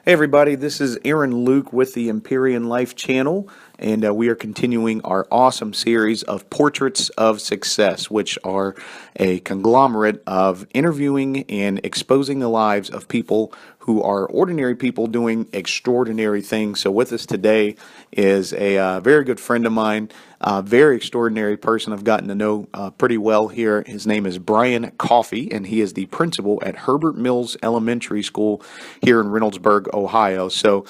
Hey everybody, this is Aaron Luke with the Empyrean Life channel, and we are continuing our awesome series of Portraits of Success, which are a conglomerate of interviewing and exposing the lives of people who are ordinary people doing extraordinary things. So with us today is a very good friend of mine, a very extraordinary person I've gotten to know pretty well here. His name is Brian Coffey, and he is the principal at Herbert Mills Elementary School here in Reynoldsburg, Ohio. So,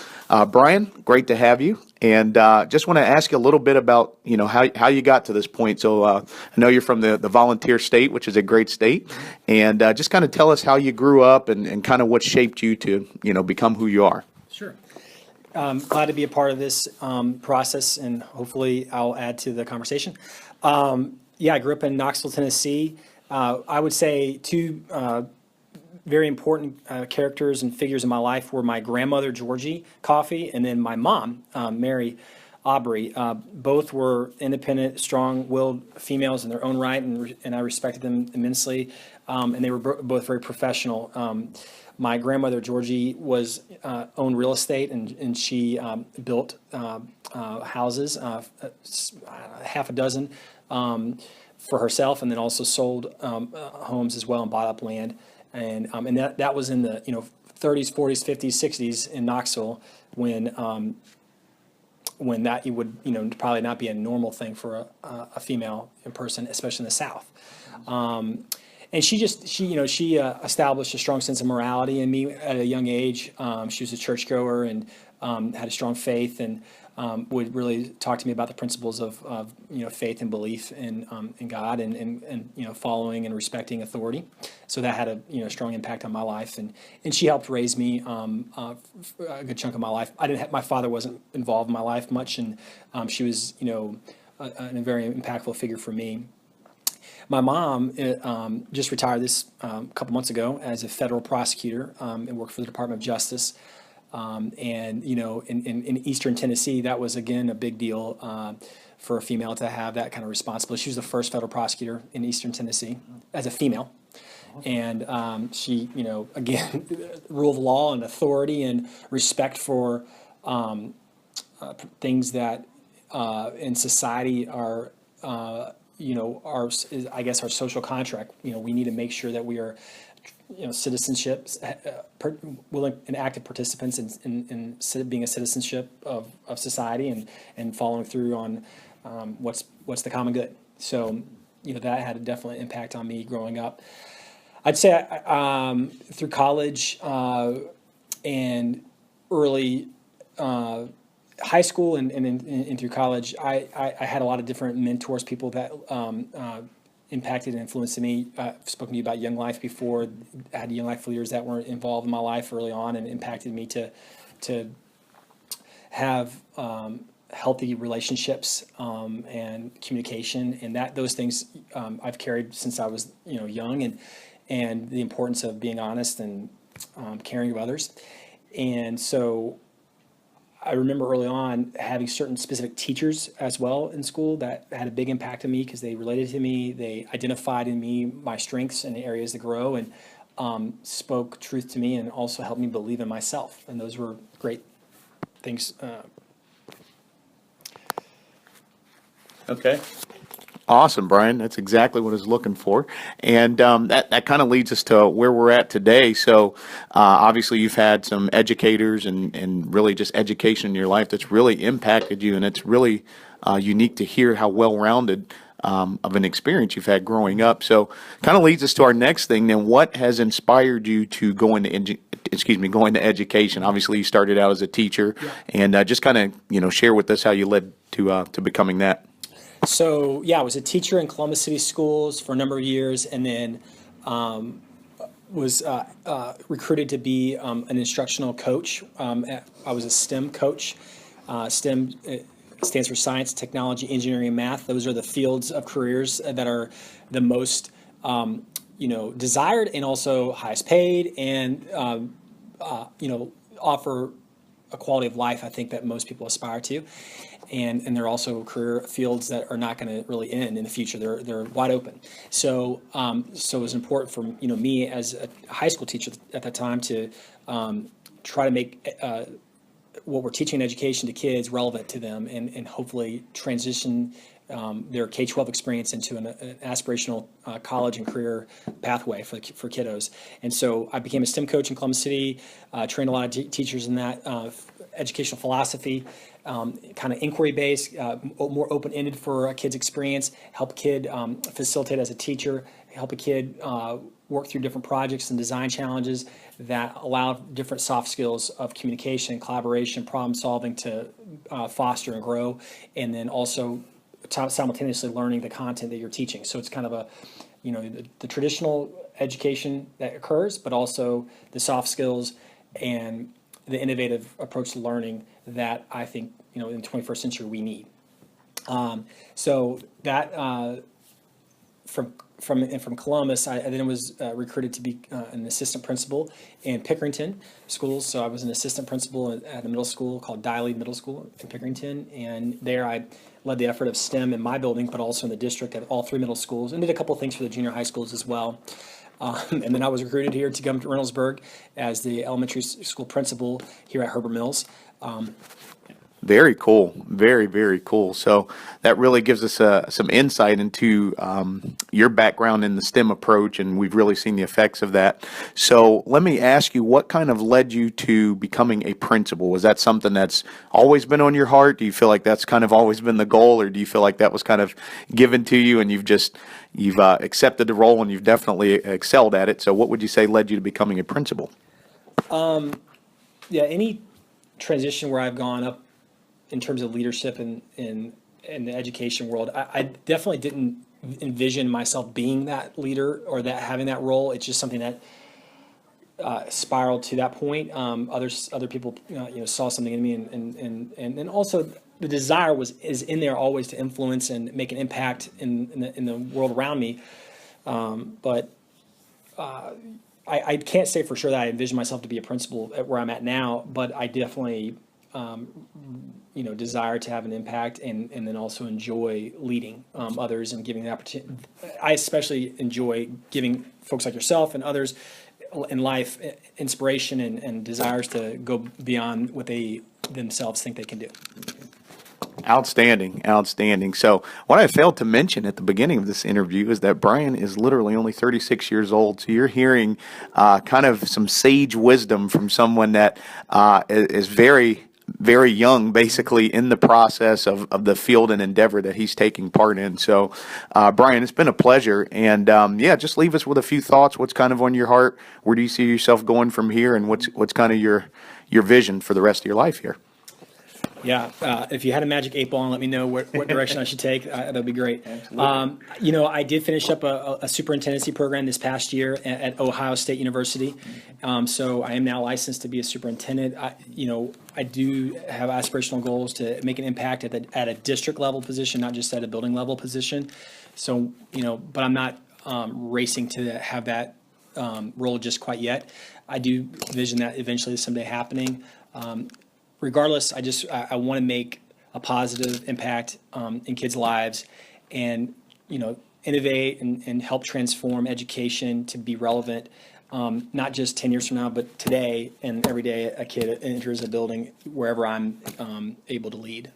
Brian, great to have you. And just want to ask you a little bit about, how you got to this point. So I know you're from the volunteer state, which is a great state. And just kind of tell us how you grew up and kind of what shaped you to, become who you are. Sure. Glad to be a part of this process, and hopefully I'll add to the conversation. Yeah, I grew up in Knoxville, Tennessee. I would say two very important characters and figures in my life were my grandmother, Georgie Coffey, and then my mom, Mary Aubrey. Both were independent, strong-willed females in their own right, and I respected them immensely. And they were both very professional. My grandmother, Georgie, owned real estate, and she built houses, half a dozen, for herself, and then also sold homes as well and bought up land. And that was in the 30s, 40s, 50s, 60s in Knoxville when that you would probably not be a normal thing for a female in person, especially in the South. And she established a strong sense of morality in me at a young age. She was a churchgoer and had a strong faith, and would really talk to me about the principles of faith and belief in God, and following and respecting authority. So that had a strong impact on my life, and she helped raise me a good chunk of my life. My father wasn't involved in my life much, and she was a very impactful figure for me. My mom just retired this couple months ago as a federal prosecutor, and worked for the Department of Justice. And in Eastern Tennessee, that was again a big deal for a female to have that kind of responsibility. She was the first federal prosecutor in Eastern Tennessee as a female, and she, again, rule of law and authority and respect for things that in society are. I guess our social contract. We need to make sure that we are, citizenship, willing and active participants in being a citizenship of society, and following through on what's the common good. So, that had a definite impact on me growing up. I'd say through college and early high school and through college, I had a lot of different mentors, people that impacted and influenced me. I've spoken to you about Young Life before. I had Young Life leaders that were involved in my life early on and impacted me to have healthy relationships and communication, and those things I've carried since I was young, and the importance of being honest and caring of others. And so I remember early on having certain specific teachers as well in school that had a big impact on me because they related to me. They identified in me my strengths and areas to grow, and spoke truth to me, and also helped me believe in myself. And those were great things. Okay. Awesome, Brian. That's exactly what I was looking for. And that kind of leads us to where we're at today. So obviously you've had some educators and really just education in your life that's really impacted you. And it's really unique to hear how well-rounded of an experience you've had growing up. So kind of leads us to our next thing. Then what has inspired you to go into go into education? Obviously you started out as a teacher. Yeah. And just kind of, share with us how you led to becoming that. So yeah, I was a teacher in Columbus City Schools for a number of years, and then was recruited to be an instructional coach. I was a STEM coach. STEM stands for science, technology, engineering, and math. Those are the fields of careers that are the most desired and also highest paid, and offer a quality of life I think that most people aspire to. And they're also career fields that are not going to really end in the future. They're wide open. So it was important for me as a high school teacher at that time to try to make what we're teaching in education to kids relevant to them, and hopefully transition their K-12 experience into an aspirational college and career pathway for kiddos. And so I became a STEM coach in Columbus City, trained a lot of teachers in that educational philosophy, kind of inquiry-based, more open-ended for a kid's experience, help a kid facilitate as a teacher, help a kid work through different projects and design challenges that allow different soft skills of communication, collaboration, problem solving to foster and grow, and then also simultaneously learning the content that you're teaching. So it's kind of the traditional education that occurs, but also the soft skills and the innovative approach to learning that I think, in the 21st century we need. So that from Columbus, I then was recruited to be an assistant principal in Pickerington schools. So I was an assistant principal at a middle school called Diley Middle School in Pickerington, and there I led the effort of STEM in my building, but also in the district at all 3 middle schools, and did a couple of things for the junior high schools as well. And then I was recruited here to come to Reynoldsburg as the elementary school principal here at Herbert Mills. Very cool. Very, very cool. So that really gives us some insight into your background in the STEM approach, and we've really seen the effects of that. So let me ask you, what kind of led you to becoming a principal? Was that something that's always been on your heart? Do you feel like that's kind of always been the goal, or do you feel like that was kind of given to you and you've accepted the role and you've definitely excelled at it? So what would you say led you to becoming a principal? Yeah, any transition where I've gone up in terms of leadership in the education world, I definitely didn't envision myself being that leader or that having that role. It's just something that spiraled to that point. Other people saw something in me, and also the desire is in there always to influence and make an impact in the world around me. But I can't say for sure that I envision myself to be a principal at where I'm at now, but I definitely desire to have an impact and then also enjoy leading others and giving the opportunity. I especially enjoy giving folks like yourself and others in life inspiration and desires to go beyond what they themselves think they can do. Outstanding, outstanding. So what I failed to mention at the beginning of this interview is that Brian is literally only 36 years old. So you're hearing kind of some sage wisdom from someone that is very, very young, basically in the process of the field and endeavor that he's taking part in. So, Brian, it's been a pleasure. And just leave us with a few thoughts. What's kind of on your heart? Where do you see yourself going from here? And what's kind of your vision for the rest of your life here? Yeah, if you had a magic 8 ball and let me know what direction I should take, that'd be great. I did finish up a superintendency program this past year at Ohio State University, so I am now licensed to be a superintendent. I do have aspirational goals to make an impact at a district level position, not just at a building level position. So but I'm not racing to have that role just quite yet. I do vision that eventually someday happening. Regardless, I want to make a positive impact in kids' lives, and innovate and help transform education to be relevant, not just 10 years from now, but today and every day a kid enters a building wherever I'm able to lead.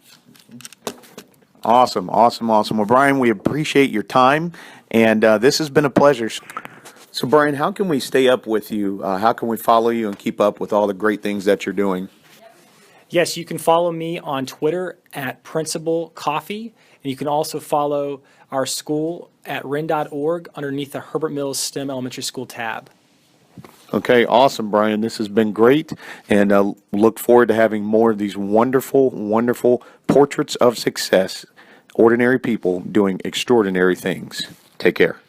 Awesome. Well, Brian, we appreciate your time, and this has been a pleasure. So, Brian, how can we stay up with you? How can we follow you and keep up with all the great things that you're doing? Yes, you can follow me on Twitter at Principal Coffey, and you can also follow our school at ren.org underneath the Herbert Mills STEM Elementary School tab. Okay, awesome, Brian. This has been great, and look forward to having more of these wonderful, wonderful portraits of success, ordinary people doing extraordinary things. Take care.